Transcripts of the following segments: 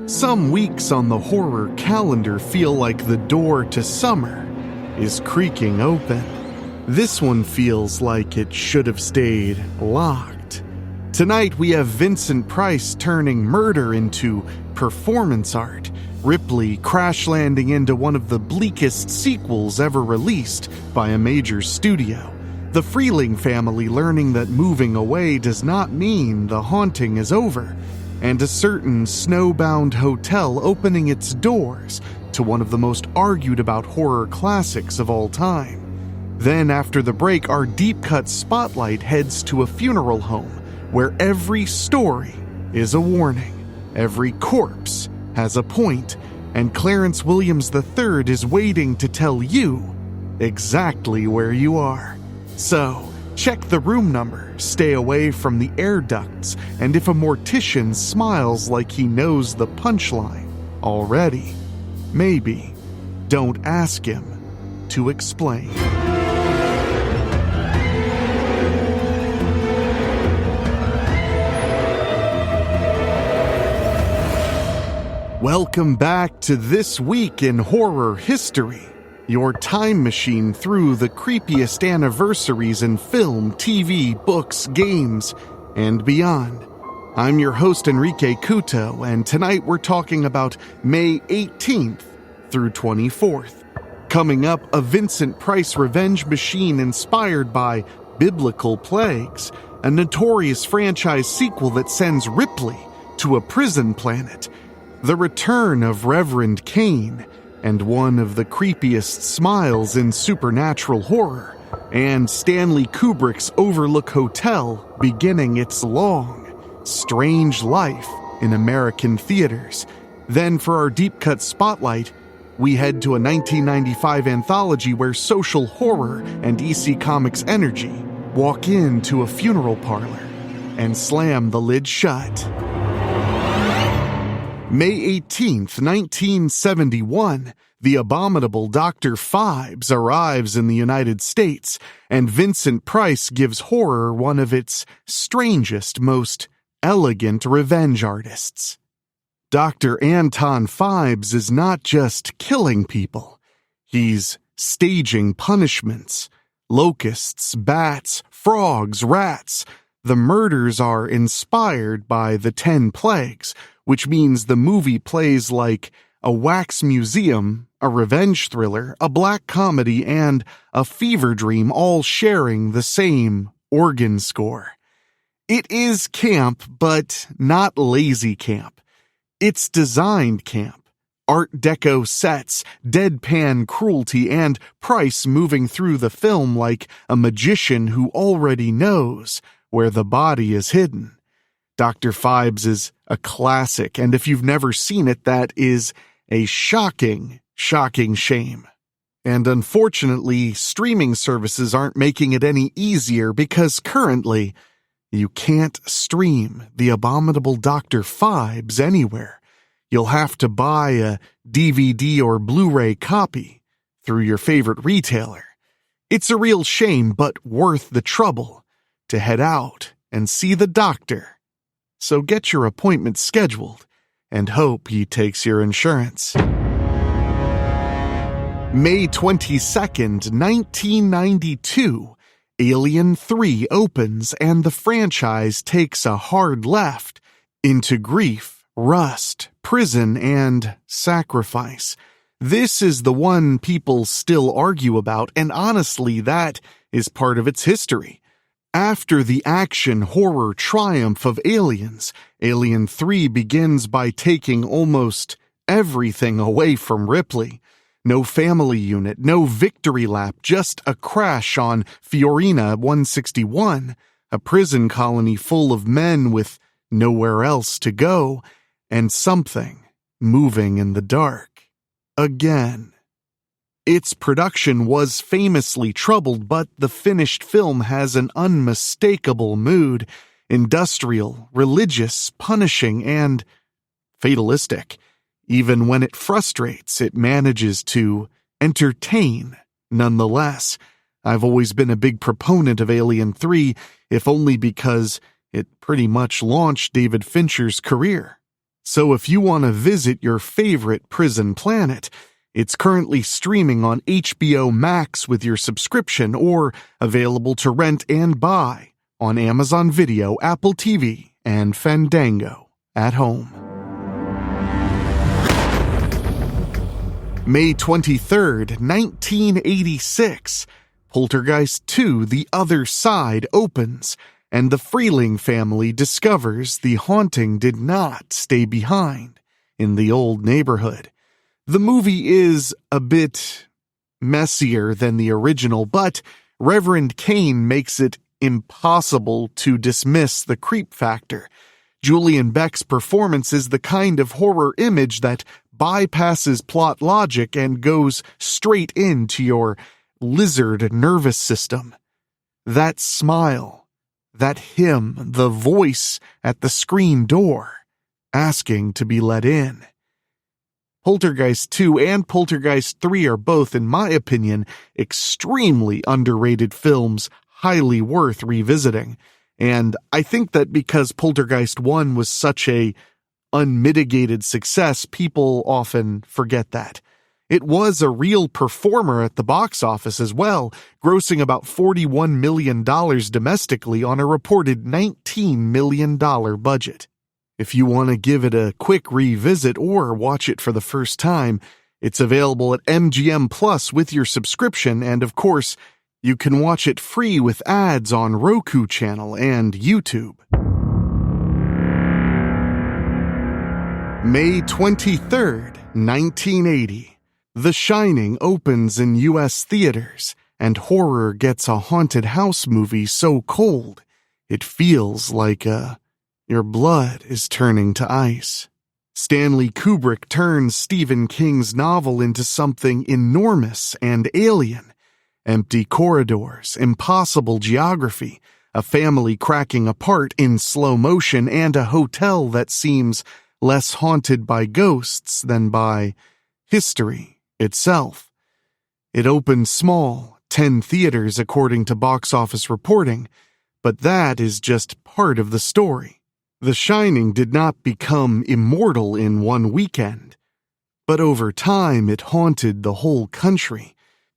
Some weeks on the horror calendar feel like the door to summer is creaking open. This one feels like it should have stayed locked. Tonight we have Vincent Price turning murder into performance art, Ripley crash landing into one of the bleakest sequels ever released by a major studio, the Freeling family learning that moving away does not mean the haunting is over, and a certain snowbound hotel opening its doors to one of the most argued about horror classics of all time. Then after the break, our deep cut spotlight heads to a funeral home where every story is a warning, every corpse has a point, and Clarence Williams III is waiting to tell you exactly where you are. So, check the room number, stay away from the air ducts, and if a mortician smiles like he knows the punchline already, maybe don't ask him to explain. Welcome back to This Week in Horror History, your time machine through the creepiest anniversaries in film, TV, books, games, and beyond. I'm your host Enrique Couto, and tonight we're talking about May 18th through 24th. Coming up, a Vincent Price revenge machine inspired by biblical plagues, a notorious franchise sequel that sends Ripley to a prison planet, the return of Reverend Kane, and one of the creepiest smiles in supernatural horror, and Stanley Kubrick's Overlook Hotel beginning its long, strange life in American theaters. Then for our deep cut spotlight, we head to a 1995 anthology where social horror and EC Comics energy walk into a funeral parlor and slam the lid shut. May 18th, 1971, the Abominable Dr. Phibes arrives in the United States, and Vincent Price gives horror one of its strangest, most elegant revenge artists. Dr. Anton Phibes is not just killing people. He's staging punishments. Locusts, bats, frogs, rats. The murders are inspired by the 10 plagues, which means the movie plays like a wax museum, a revenge thriller, a black comedy, and a fever dream all sharing the same organ score. It is camp, but not lazy camp. It's designed camp. Art Deco sets, deadpan cruelty, and Price moving through the film like a magician who already knows where the body is hidden. Dr. Phibes is a classic, and if you've never seen it, that is a shocking shame. And unfortunately, streaming services aren't making it any easier because currently, you can't stream the Abominable Dr. Phibes anywhere. You'll have to buy a DVD or Blu-ray copy through your favorite retailer. It's a real shame, but worth the trouble to head out and see the doctor. So get your appointment scheduled and hope he takes your insurance. May 22nd, 1992, Alien 3 opens and the franchise takes a hard left into grief, rust, prison, and sacrifice. This is the one people still argue about, and honestly, that is part of its history. After the action horror triumph of Aliens, Alien 3 begins by taking almost everything away from Ripley. No family unit, no victory lap, just a crash on Fiorina 161, a prison colony full of men with nowhere else to go, and something moving in the dark. Again. Its production was famously troubled, but the finished film has an unmistakable mood, industrial, religious, punishing, and fatalistic. Even when it frustrates, it manages to entertain nonetheless. I've always been a big proponent of Alien 3, if only because it pretty much launched David Fincher's career. So if you want to visit your favorite prison planet, it's currently streaming on HBO Max with your subscription or available to rent and buy on Amazon Video, Apple TV, and Fandango at home. May 23rd, 1986, Poltergeist II: The Other Side opens, and the Freeling family discovers the haunting did not stay behind in the old neighborhood. The movie is a bit messier than the original, but Reverend Kane makes it impossible to dismiss the creep factor. Julian Beck's performance is the kind of horror image that bypasses plot logic and goes straight into your lizard nervous system. That smile, that hymn, the voice at the screen door, asking to be let in. Poltergeist 2 and Poltergeist 3 are both, in my opinion, extremely underrated films, highly worth revisiting. And I think that because Poltergeist 1 was such a unmitigated success, people often forget that. It was a real performer at the box office as well, grossing about $41 million domestically on a reported $19 million budget. If you want to give it a quick revisit or watch it for the first time, it's available at MGM Plus with your subscription, and of course, you can watch it free with ads on Roku channel and YouTube. May 23rd, 1980. The Shining opens in U.S. theaters, and horror gets a haunted house movie so cold, it feels like your blood is turning to ice. Stanley Kubrick turns Stephen King's novel into something enormous and alien. Empty corridors, impossible geography, a family cracking apart in slow motion, and a hotel that seems less haunted by ghosts than by history itself. It opened small, 10 theaters according to box office reporting, but that is just part of the story. The Shining did not become immortal in one weekend, but over time it haunted the whole country.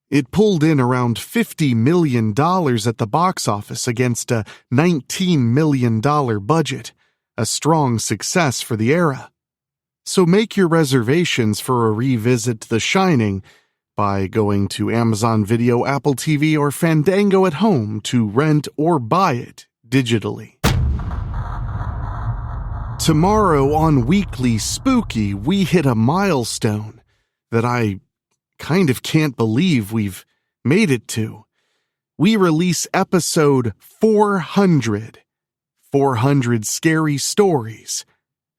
It pulled in around $50 million at the box office against a $19 million budget, a strong success for the era. So make your reservations for a revisit to The Shining by going to Amazon Video, Apple TV, or Fandango at home to rent or buy it digitally. Tomorrow on Weekly Spooky, we hit a milestone that I kind of can't believe we've made it to. We release episode 400. 400 scary stories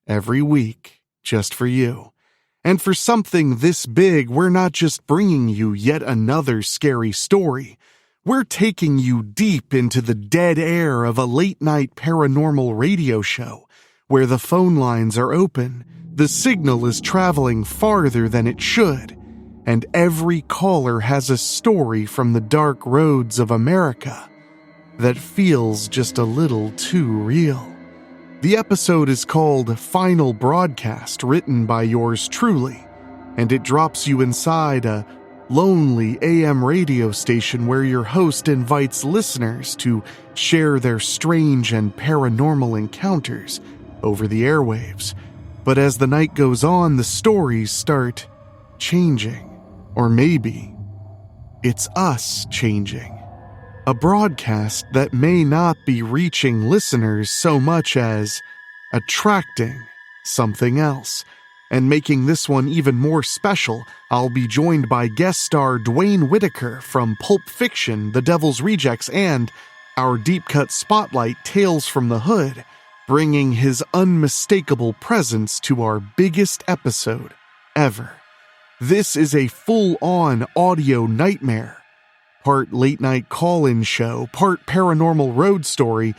every week, just for you. And for something this big, we're not just bringing you yet another scary story. We're taking you deep into the dead air of a late-night paranormal radio show, where the phone lines are open, the signal is traveling farther than it should, and every caller has a story from the dark roads of America that feels just a little too real. The episode is called Final Broadcast, written by yours truly, and it drops you inside a lonely AM radio station where your host invites listeners to share their strange and paranormal encounters over the airwaves. But as the night goes on, the stories start changing. Or maybe it's us changing. A broadcast that may not be reaching listeners so much as attracting something else. And making this one even more special, I'll be joined by guest star Dwayne Whitaker from Pulp Fiction, The Devil's Rejects, and our deep cut spotlight Tales from the Hood, bringing his unmistakable presence to our biggest episode ever. This is a full-on audio nightmare. Part late-night call-in show, part paranormal road story,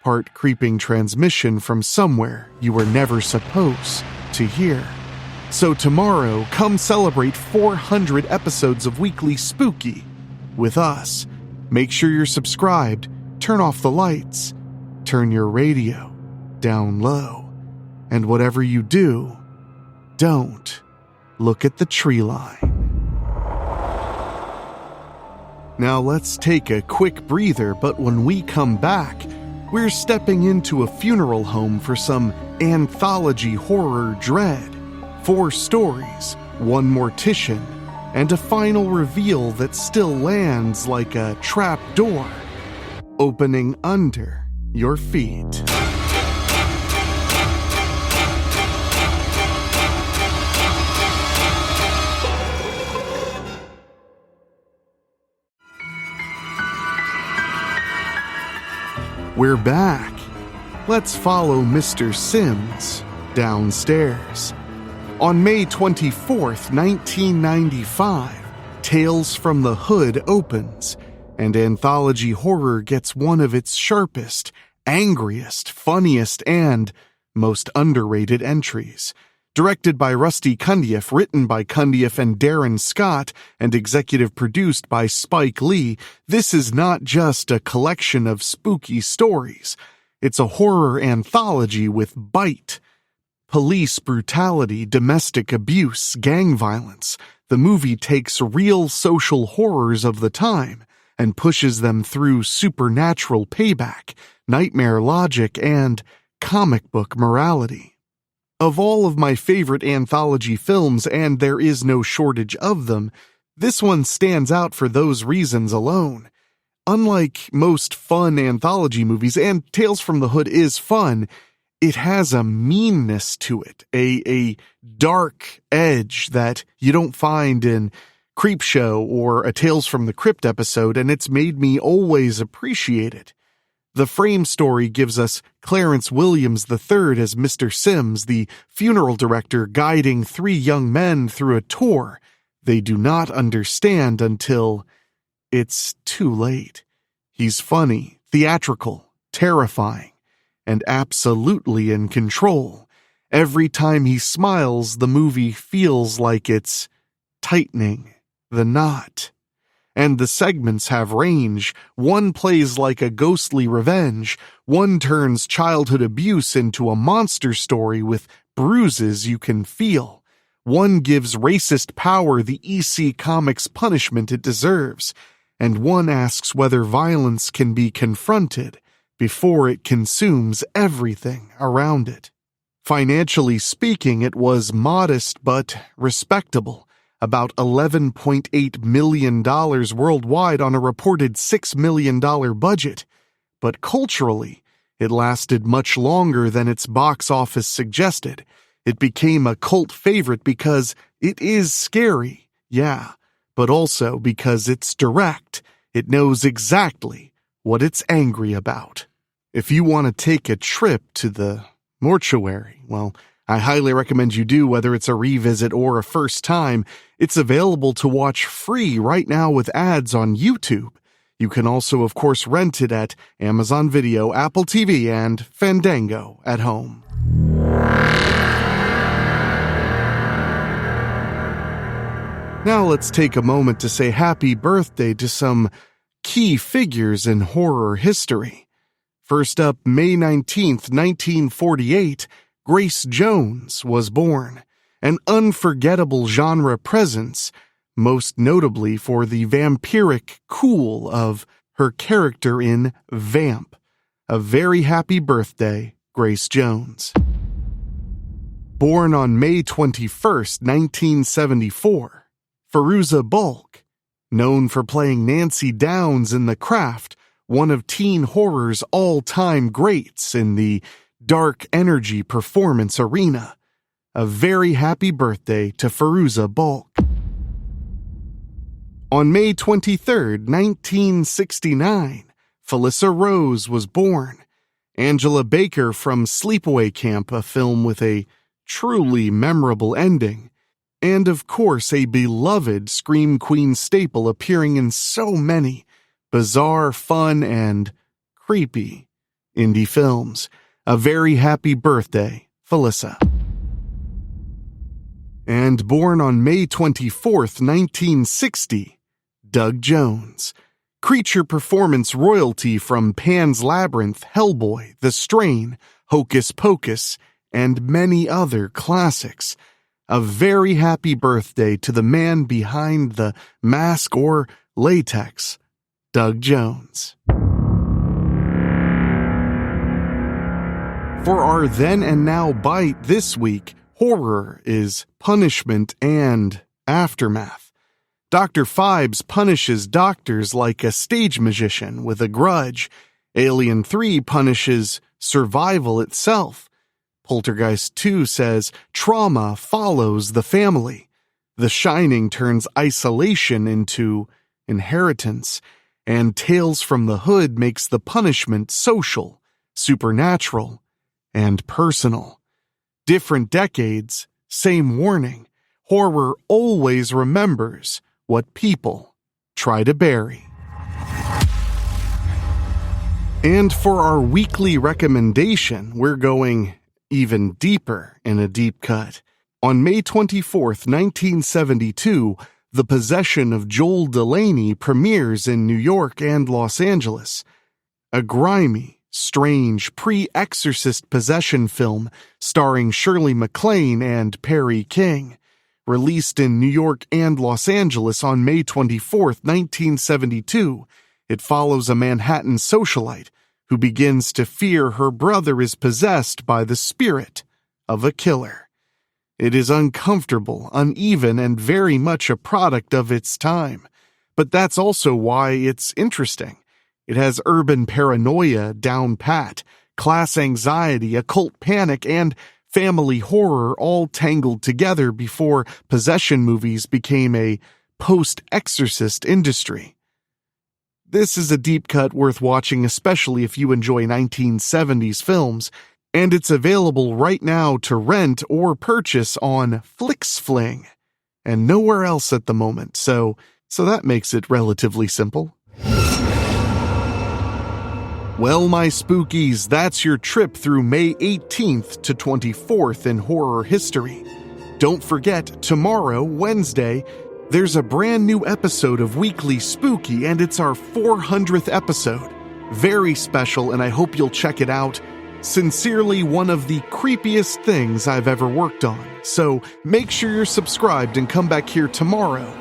part creeping transmission from somewhere you were never supposed to hear. So tomorrow, come celebrate 400 episodes of Weekly Spooky with us. Make sure you're subscribed, turn off the lights, turn your radio down low, And whatever you do, don't look at the tree line. Now let's take a quick breather, but when we come back, we're stepping into a funeral home for some anthology horror dread. 4 stories, 1 mortician, and a final reveal that still lands like a trap door, opening under your feet. We're back. Let's follow Mr. Sims downstairs. On May 24th, 1995, Tales from the Hood opens, and anthology horror gets one of its sharpest, angriest, funniest, and most underrated entries. Directed by Rusty Cundieff, written by Cundieff and Darren Scott, and executive produced by Spike Lee, this is not just a collection of spooky stories. It's a horror anthology with bite. Police brutality, domestic abuse, gang violence. The movie takes real social horrors of the time and pushes them through supernatural payback, nightmare logic, and comic book morality. Of all of my favorite anthology films, and there is no shortage of them, this one stands out for those reasons alone. Unlike most fun anthology movies, and Tales from the Hood is fun, it has a meanness to it, a dark edge that you don't find in Creepshow or a Tales from the Crypt episode, and it's made me always appreciate it. The frame story gives us Clarence Williams III as Mr. Sims, the funeral director guiding 3 young men through a tour they do not understand until it's too late. He's funny, theatrical, terrifying, and absolutely in control. Every time he smiles, the movie feels like it's tightening the knot. And the segments have range. One plays like a ghostly revenge. One turns childhood abuse into a monster story with bruises you can feel. One gives racist power the EC Comics punishment it deserves. And one asks whether violence can be confronted before it consumes everything around it. Financially speaking, it was modest but respectable. About $11.8 million worldwide on a reported $6 million budget. But culturally, it lasted much longer than its box office suggested. It became a cult favorite because it is scary, yeah, but also because it's direct. It knows exactly what it's angry about. If you want to take a trip to the mortuary, well, I highly recommend you do, whether it's a revisit or a first time. It's available to watch free right now with ads on YouTube. You can also, of course, rent it at Amazon Video, Apple TV, and Fandango at home. Now let's take a moment to say happy birthday to some key figures in horror history. First up, May 19th, 1948, Grace Jones was born, an unforgettable genre presence, most notably for the vampiric cool of her character in Vamp. A very happy birthday, Grace Jones. Born on May 21st, 1974, Fairuza Balk, known for playing Nancy Downs in The Craft, one of teen horror's all-time greats in the dark energy performance arena. A very happy birthday to Fairuza Balk. On May 23, 1969, Felissa Rose was born. Angela Baker from Sleepaway Camp, a film with a truly memorable ending. And of course, a beloved Scream Queen staple appearing in so many bizarre, fun, and creepy indie films. A very happy birthday, Felissa. And born on May 24th, 1960, Doug Jones. Creature performance royalty from Pan's Labyrinth, Hellboy, The Strain, Hocus Pocus, and many other classics. A very happy birthday to the man behind the mask or latex, Doug Jones. For our then and now bite this week, horror is punishment and aftermath. Dr. Phibes punishes doctors like a stage magician with a grudge. Alien 3 punishes survival itself. Poltergeist II says trauma follows the family. The Shining turns isolation into inheritance. And Tales from the Hood makes the punishment social, supernatural, and personal. Different decades, same warning. Horror always remembers what people try to bury. And for our weekly recommendation, we're going even deeper in a deep cut. On May 24th, 1972, The Possession of Joel Delaney premieres in New York and Los Angeles. A grimy, strange, pre-Exorcist possession film starring Shirley MacLaine and Perry King. Released in New York and Los Angeles on May 24th, 1972, it follows a Manhattan socialite who begins to fear her brother is possessed by the spirit of a killer. It is uncomfortable, uneven, and very much a product of its time. But that's also why it's interesting. It has urban paranoia down pat, class anxiety, occult panic, and family horror all tangled together before possession movies became a post-exorcist industry. This is a deep cut worth watching, especially if you enjoy 1970s films, and it's available right now to rent or purchase on FlixFling, and nowhere else at the moment, so that makes it relatively simple. Well, my spookies, that's your trip through May 18th to 24th in horror history. Don't forget, tomorrow, Wednesday, there's a brand new episode of Weekly Spooky, and it's our 400th episode. Very special, and I hope you'll check it out. Sincerely, one of the creepiest things I've ever worked on. So make sure you're subscribed and come back here tomorrow.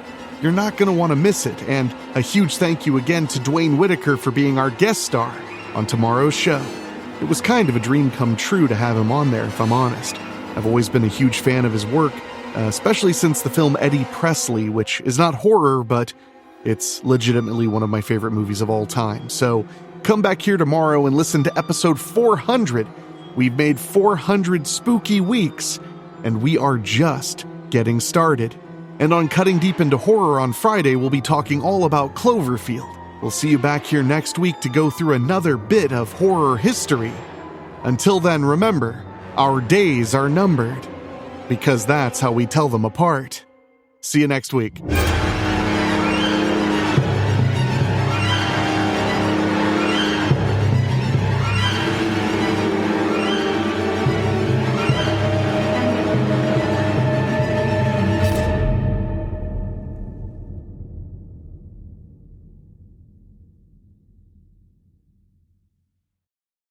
You're not going to want to miss it, and a huge thank you again to Dwayne Whitaker for being our guest star on tomorrow's show. It was kind of a dream come true to have him on there, if I'm honest. I've always been a huge fan of his work, especially since the film Eddie Presley, which is not horror, but it's legitimately one of my favorite movies of all time. So come back here tomorrow and listen to episode 400. We've made 400 spooky weeks, and we are just getting started. And on Cutting Deep into Horror on Friday, we'll be talking all about Cloverfield. We'll see you back here next week to go through another bit of horror history. Until then, remember, our days are numbered, because that's how we tell them apart. See you next week.